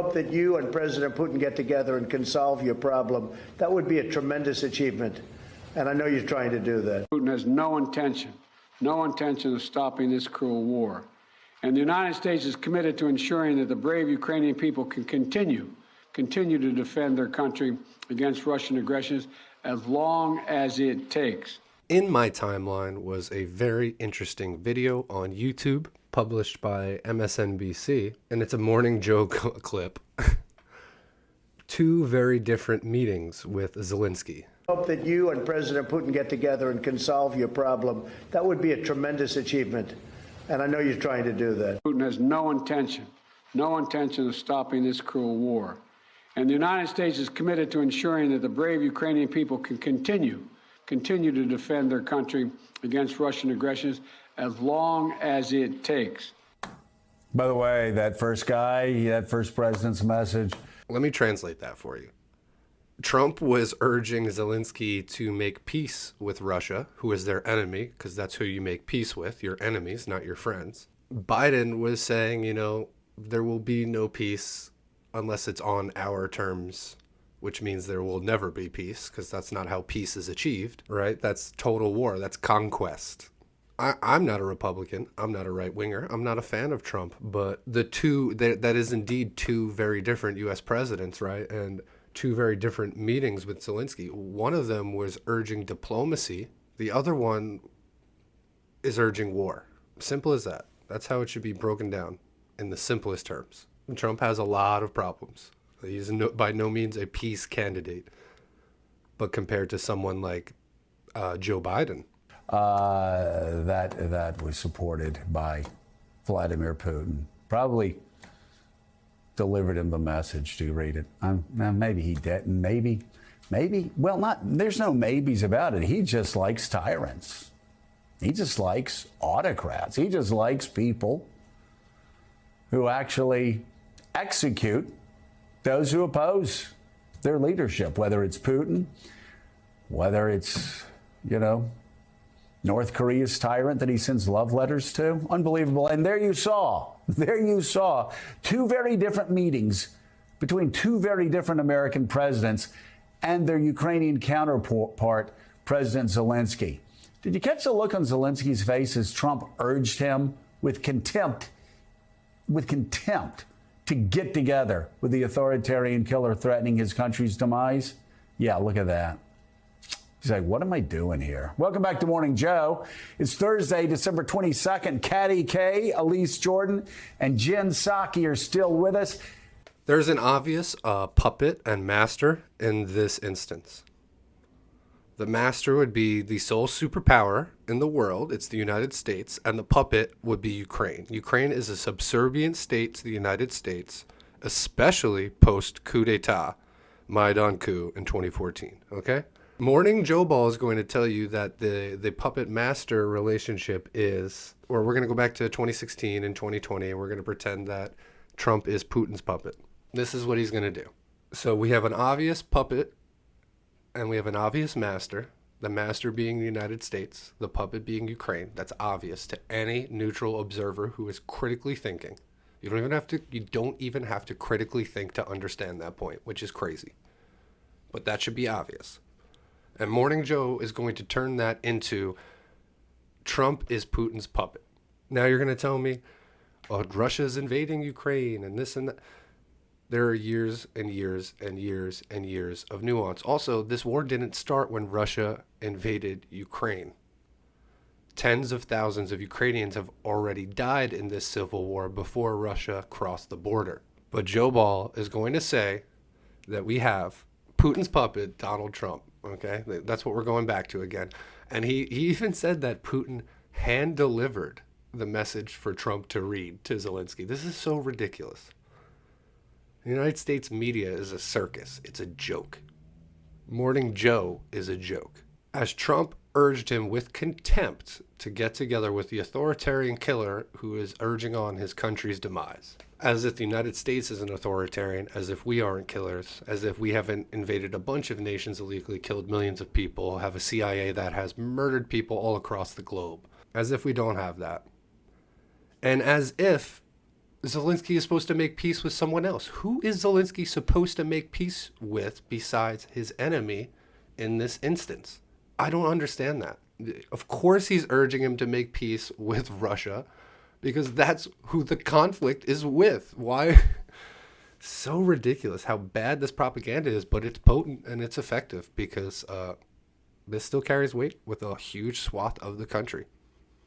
hope that you and President Putin get together and can solve your problem. That would be a tremendous achievement. And I know you're trying to do that. Putin has no intention of stopping this cruel war. And the United States is committed to ensuring that the brave Ukrainian people can continue to defend their country against Russian aggressions as long as it takes. In my timeline was a very interesting video on YouTube published by MSNBC, and it's a Morning Joe clip. Two very different meetings with Zelensky. I hope that you and President Putin get together and can solve your problem. That would be a tremendous achievement. And I know you're trying to do that. Putin has no intention of stopping this cruel war. And the United States is committed to ensuring that the brave Ukrainian people can continue to defend their country against Russian aggressions as long as it takes. By the way, that first president's message. Let me translate that for you. Trump was urging Zelensky to make peace with Russia, who is their enemy, because that's who you make peace with, your enemies, not your friends. Biden was saying, there will be no peace unless it's on our terms, which means there will never be peace, because that's not how peace is achieved, right? That's total war. That's conquest. I'm not a Republican. I'm not a right-winger. I'm not a fan of Trump. But that is indeed two very different U.S. presidents, right? And two very different meetings with Zelensky. One of them was urging diplomacy. The other one is urging war. Simple as that. That's how it should be broken down in the simplest terms. Trump has a lot of problems. He's by no means a peace candidate. But compared to someone like Joe Biden, that was supported by Vladimir Putin. Probably delivered him the message to read it. Maybe he didn't. Maybe. Well, there's no maybes about it. He just likes tyrants. He just likes autocrats. He just likes people who actually execute those who oppose their leadership, whether it's Putin, whether it's, North Korea's tyrant that he sends love letters to. Unbelievable. And there you saw two very different meetings between two very different American presidents and their Ukrainian counterpart, President Zelensky. Did you catch the look on Zelensky's face as Trump urged him with contempt to get together with the authoritarian killer threatening his country's demise? Yeah, look at that. He's like, what am I doing here? Welcome back to Morning Joe. It's Thursday, December 22nd. Caddy K, Elise Jordan, and Jen Psaki are still with us. There's an obvious puppet and master in this instance. The master would be the sole superpower in the world. It's the United States. And the puppet would be Ukraine. Ukraine is a subservient state to the United States, especially post-coup d'etat, Maidan coup in 2014. Okay? Morning Joe Ball is going to tell you that the puppet master relationship is, or we're going to go back to 2016 and 2020, and we're going to pretend that Trump is Putin's puppet. This is what he's going to do. So we have an obvious puppet, and we have an obvious master, the master being the United States, the puppet being Ukraine. That's obvious to any neutral observer who is critically thinking. You don't even have to critically think to understand that point, which is crazy. But that should be obvious. And Morning Joe is going to turn that into Trump is Putin's puppet. Now you're going to tell me, Russia's invading Ukraine and this and that. There are years and years and years and years of nuance. Also, this war didn't start when Russia invaded Ukraine. Tens of thousands of Ukrainians have already died in this civil war before Russia crossed the border. But Joe Ball is going to say that we have Putin's puppet, Donald Trump. Okay, that's what we're going back to again. And he even said that Putin hand-delivered the message for Trump to read to Zelensky. This is so ridiculous. The United States media is a circus. It's a joke. Morning Joe is a joke. As Trump urged him with contempt to get together with the authoritarian killer who is urging on his country's demise. As if the United States is an authoritarian, as if we aren't killers, as if we haven't invaded a bunch of nations illegally, killed millions of people, have a CIA that has murdered people all across the globe. As if we don't have that. And as if Zelensky is supposed to make peace with someone else. Who is Zelensky supposed to make peace with besides his enemy in this instance? I don't understand that. Of course he's urging him to make peace with Russia because that's who the conflict is with. Why? So ridiculous how bad this propaganda is, but it's potent and it's effective because this still carries weight with a huge swath of the country.